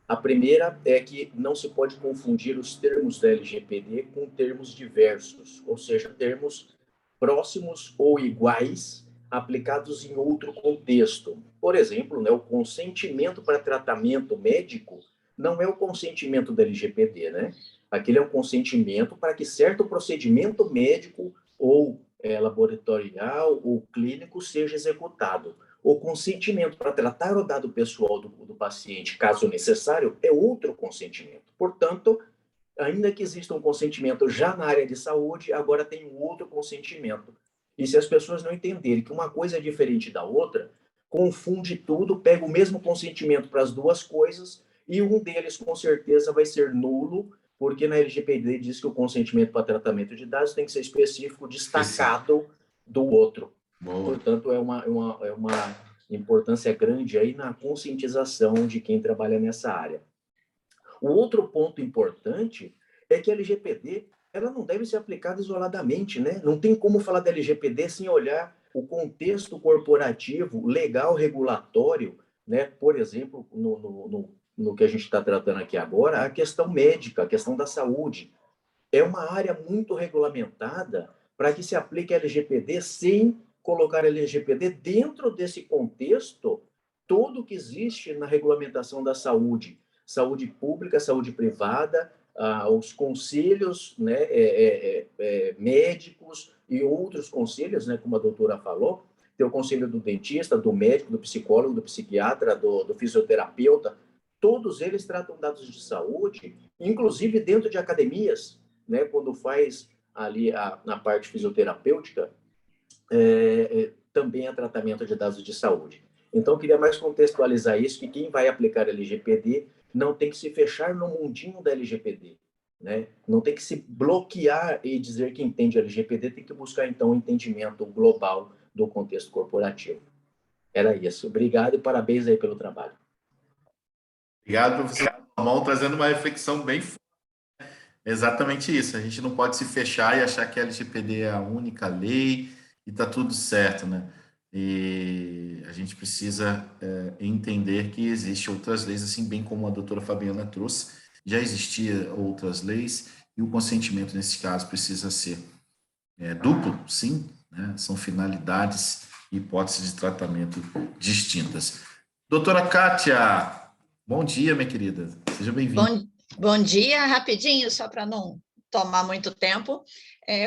A primeira é que não se pode confundir os termos da LGPD com termos diversos, ou seja, termos próximos ou iguais aplicados em outro contexto. Por exemplo, né, o consentimento para tratamento médico não é o consentimento da LGPD, né? Aquele é um consentimento para que certo procedimento médico ou laboratorial ou clínico seja executado. O consentimento para tratar o dado pessoal do paciente, caso necessário, é outro consentimento. Portanto, ainda que exista um consentimento já na área de saúde, agora tem um outro consentimento. E se as pessoas não entenderem que uma coisa é diferente da outra, confunde tudo, pega o mesmo consentimento para as duas coisas e um deles, com certeza, vai ser nulo, porque na LGPD diz que o consentimento para tratamento de dados tem que ser específico, destacado do outro. Boa. Portanto, é uma importância grande aí na conscientização de quem trabalha nessa área. O outro ponto importante é que a LGPD ela não deve ser aplicada isoladamente, né? Não tem como falar da LGPD sem olhar o contexto corporativo, legal, regulatório, né? Por exemplo, no que a gente está tratando aqui agora, a questão médica, a questão da saúde. É uma área muito regulamentada para que se aplique a LGPD sem colocar a LGPD dentro desse contexto todo que existe na regulamentação da saúde. Saúde pública, saúde privada, os conselhos, né, médicos e outros conselhos, né, como a doutora falou, tem o conselho do dentista, do médico, do psicólogo, do psiquiatra, do fisioterapeuta, todos eles tratam dados de saúde, inclusive dentro de academias, né, quando faz ali na parte fisioterapêutica, também há tratamento de dados de saúde. Então, eu queria mais contextualizar isso, que quem vai aplicar a LGPD não tem que se fechar no mundinho da LGPD, né? Não tem que se bloquear e dizer que entende a LGPD, tem que buscar, então, um entendimento global do contexto corporativo. Era isso. Obrigado e parabéns aí pelo trabalho. Obrigado, professor Salomão, trazendo uma reflexão bem forte. Exatamente isso. A gente não pode se fechar e achar que a LGPD é a única lei e está tudo certo, né? E a gente precisa entender que existem outras leis, assim bem como a doutora Fabiana trouxe, já existiam outras leis e o consentimento, nesse caso, precisa ser duplo, sim, né? São finalidades e hipóteses de tratamento distintas. Doutora Kátia, bom dia, minha querida. Seja bem-vinda. Bom dia, rapidinho, só para não tomar muito tempo,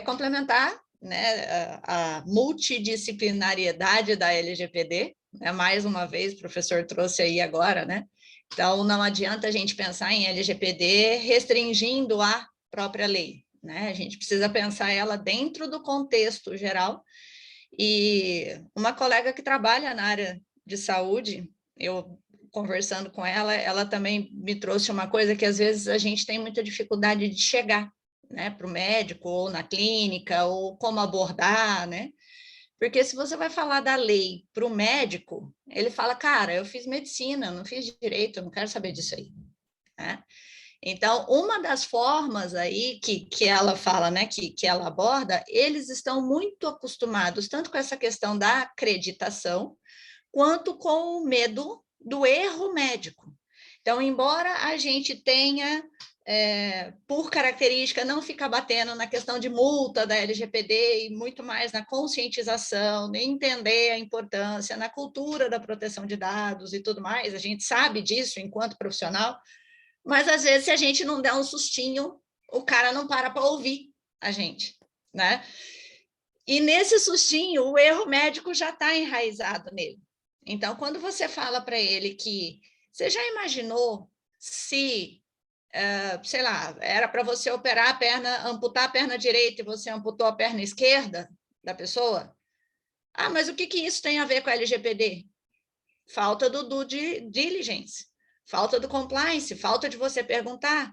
complementar, né, a multidisciplinariedade da LGPD, né, mais uma vez, o professor trouxe aí agora, né? Então, não adianta a gente pensar em LGPD restringindo a própria lei, né? A gente precisa pensar ela dentro do contexto geral. E uma colega que trabalha na área de saúde, eu conversando com ela, ela também me trouxe uma coisa que às vezes a gente tem muita dificuldade de chegar, né, para o médico ou na clínica, ou como abordar, né? Porque se você vai falar da lei para o médico, ele fala, cara, eu fiz medicina, não fiz direito, eu não quero saber disso aí, né? Então, uma das formas aí que ela fala, né, que ela aborda, eles estão muito acostumados, tanto com essa questão da acreditação, quanto com o medo do erro médico. Então, embora a gente tenha, por característica, não ficar batendo na questão de multa da LGPD e muito mais na conscientização, entender a importância, na cultura da proteção de dados e tudo mais, a gente sabe disso enquanto profissional, mas às vezes se a gente não der um sustinho, o cara não para ouvir a gente, né? E nesse sustinho, o erro médico já está enraizado nele. Então, quando você fala para ele que você já imaginou se, sei lá, era para você operar a perna, amputar a perna direita e você amputou a perna esquerda da pessoa? Ah, mas o que isso tem a ver com a LGPD? Falta do due diligence, falta do compliance, falta de você perguntar,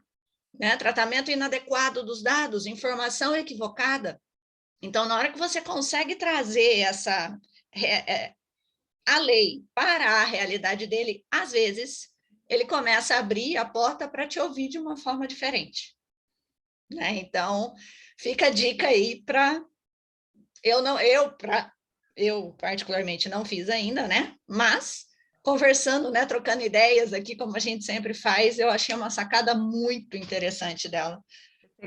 né? Tratamento inadequado dos dados, informação equivocada. Então, na hora que você consegue trazer a lei para a realidade dele, às vezes, ele começa a abrir a porta para te ouvir de uma forma diferente. Né? Então, fica a dica aí para... Eu particularmente não fiz ainda, né? Mas, conversando, né, trocando ideias aqui, como a gente sempre faz, eu achei uma sacada muito interessante dela,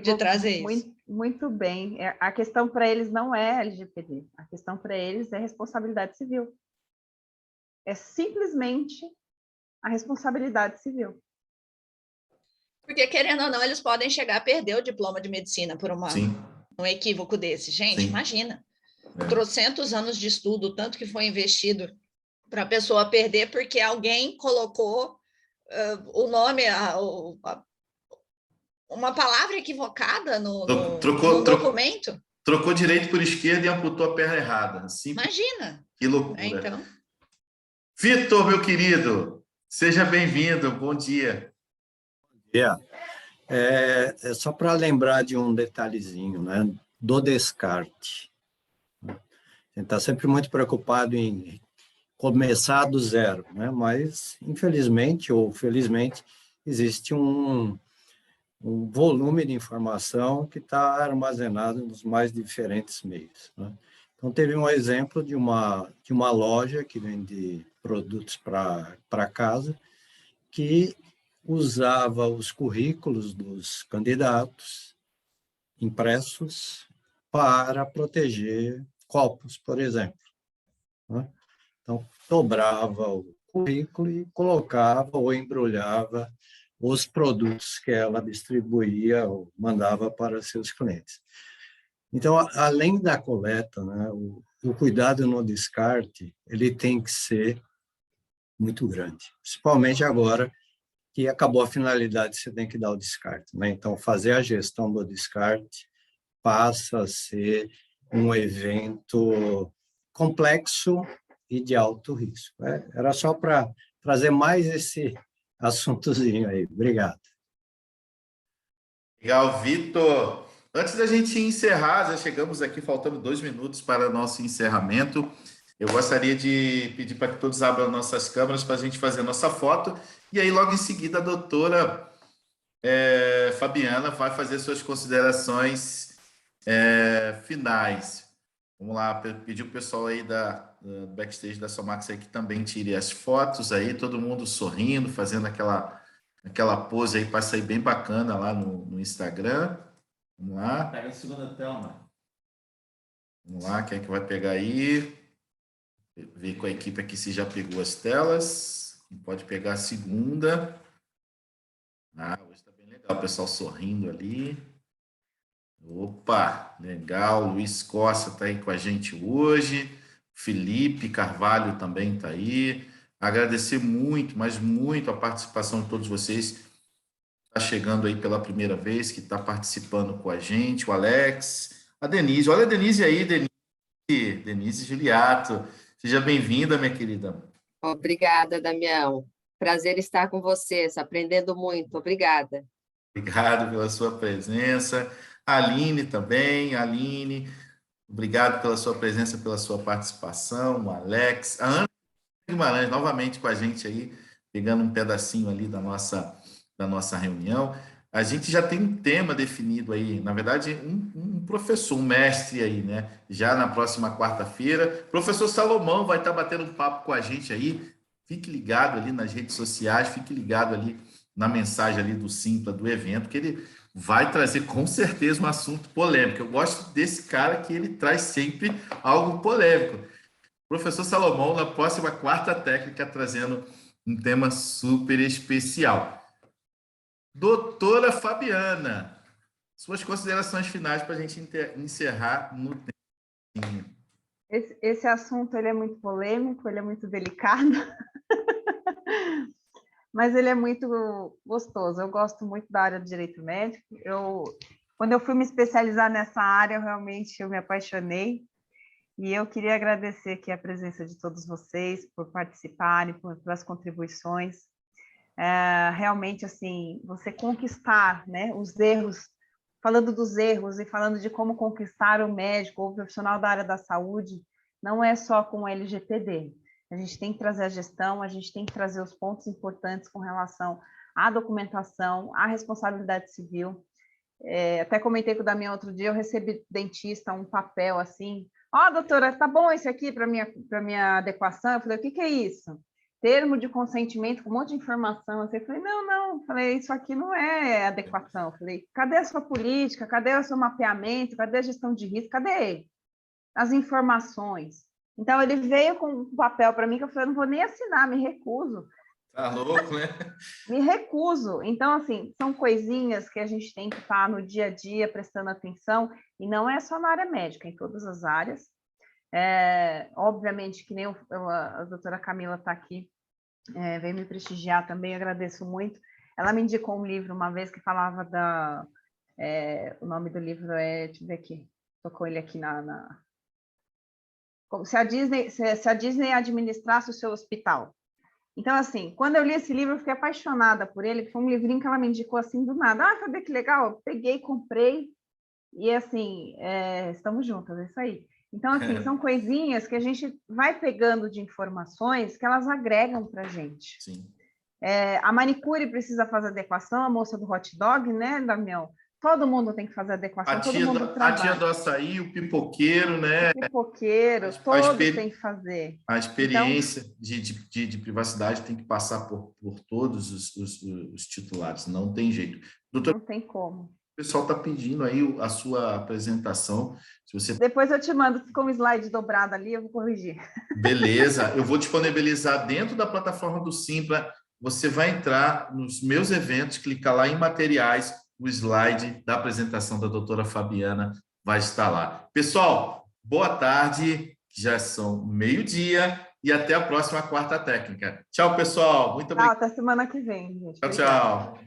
de trazer isso. Muito bem. A questão para eles não é LGPD, a questão para eles é responsabilidade civil. É simplesmente a responsabilidade civil. Porque, querendo ou não, eles podem chegar a perder o diploma de medicina por um equívoco desse. Gente, imagina, trocentos anos de estudo, tanto que foi investido para a pessoa perder porque alguém colocou o nome, uma palavra equivocada no documento. Trocou direito por esquerda e amputou a perna errada. Imagina. Que loucura. Então... Vitor, meu querido, seja bem-vindo. Bom dia. Bom dia. É só para lembrar de um detalhezinho, né? Do descarte. A gente está sempre muito preocupado em começar do zero, né? Mas, infelizmente ou felizmente, existe um volume de informação que está armazenado nos mais diferentes meios, né? Então, teve um exemplo de uma loja que vende produtos para casa, que usava os currículos dos candidatos impressos para proteger copos, por exemplo, né? Então, dobrava o currículo e colocava ou embrulhava os produtos que ela distribuía ou mandava para seus clientes. Então, além da coleta, né, o cuidado no descarte, ele tem que ser muito grande, principalmente agora que acabou a finalidade, você tem que dar o descarte, né? Então, fazer a gestão do descarte passa a ser um evento complexo e de alto risco. Era só para trazer mais esse assuntozinho aí. Obrigado. Legal, Vitor. Antes da gente encerrar, já chegamos aqui, faltando 2 minutos para o nosso encerramento. Eu gostaria de pedir para que todos abram nossas câmeras para a gente fazer a nossa foto. E aí, logo em seguida, a doutora Fabiana vai fazer suas considerações finais. Vamos lá, pedir o pessoal aí do backstage da Somax aí que também tire as fotos aí, todo mundo sorrindo, fazendo aquela pose aí para sair bem bacana lá no Instagram. Vamos lá. Pega a segunda tela. Vamos lá, quem é que vai pegar aí? Ver com a equipe aqui se já pegou as telas. Pode pegar a segunda. Hoje está bem legal, o pessoal sorrindo ali. Opa, legal. Luiz Costa está aí com a gente hoje. Felipe Carvalho também está aí. Agradecer muito, mas muito a participação de todos vocês. Está chegando aí pela primeira vez, que está participando com a gente. O Alex, a Denise. Olha a Denise aí, Denise Juliato. Seja bem-vinda, minha querida. Obrigada, Damião. Prazer estar com vocês, aprendendo muito. Obrigada. Obrigado pela sua presença. A Aline também. Aline, obrigado pela sua presença, pela sua participação. O Alex. A Ana Guimarães, novamente com a gente aí, pegando um pedacinho ali da nossa reunião. A gente já tem um tema definido aí, na verdade, um professor, um mestre aí, né? Já na próxima quarta-feira. Professor Salomão vai estar batendo um papo com a gente aí. Fique ligado ali nas redes sociais, fique ligado ali na mensagem ali do Simpla, do evento, que ele vai trazer com certeza um assunto polêmico. Eu gosto desse cara que ele traz sempre algo polêmico. Professor Salomão, na próxima quarta técnica, trazendo um tema super especial. Doutora Fabiana, suas considerações finais para a gente encerrar no tempo. Esse assunto ele é muito polêmico, ele é muito delicado, mas ele é muito gostoso. Eu gosto muito da área do direito médico. Quando eu fui me especializar nessa área, realmente eu me apaixonei. E eu queria agradecer aqui a presença de todos vocês por participarem, pelas contribuições. Realmente, assim, você conquistar, né, os erros, falando dos erros e falando de como conquistar o médico ou o profissional da área da saúde, não é só com o LGPD. A gente tem que trazer a gestão, a gente tem que trazer os pontos importantes com relação à documentação, à responsabilidade civil. Até comentei com o Damião outro dia, eu recebi dentista um papel assim, doutora, tá bom esse aqui para minha adequação? Eu falei, o que é isso? Termo de consentimento com um monte de informação. Eu falei, não. Falei, isso aqui não é adequação. Eu falei, cadê a sua política? Cadê o seu mapeamento? Cadê a gestão de risco? Cadê as informações? Então, ele veio com um papel para mim que eu falei, não vou nem assinar, me recuso. Tá louco, né? Me recuso. Então, assim, são coisinhas que a gente tem que estar no dia a dia prestando atenção, e não é só na área médica, em todas as áreas. Obviamente, que nem a doutora Camila está aqui, veio me prestigiar também, agradeço muito. Ela me indicou um livro uma vez que falava o nome do livro deixa eu ver aqui, estou com ele aqui como se a Disney administrasse o seu hospital. Então, assim, quando eu li esse livro, eu fiquei apaixonada por ele, que foi um livrinho que ela me indicou assim do nada. Sabe que legal? Eu peguei, comprei, e assim, estamos juntas, é isso aí. Então, assim, são coisinhas que a gente vai pegando de informações que elas agregam para a gente. Sim. A manicure precisa fazer adequação, a moça do hot dog, né, Damião? Todo mundo tem que fazer adequação, todo mundo trabalha. A tia do açaí, o pipoqueiro, né? O pipoqueiro, todos têm que fazer. A experiência de privacidade tem que passar por todos os titulares, não tem jeito. Doutor, não tem como. O pessoal está pedindo aí a sua apresentação. Se você... Depois eu te mando, ficou um slide dobrado ali, eu vou corrigir. Beleza, eu vou disponibilizar dentro da plataforma do Simpla. Você vai entrar nos meus eventos, clicar lá em materiais, o slide da apresentação da doutora Fabiana vai estar lá. Pessoal, boa tarde, já são 12h, e até a próxima quarta técnica. Tchau, pessoal. Muito obrigado. Até semana que vem, gente. Tchau, tchau.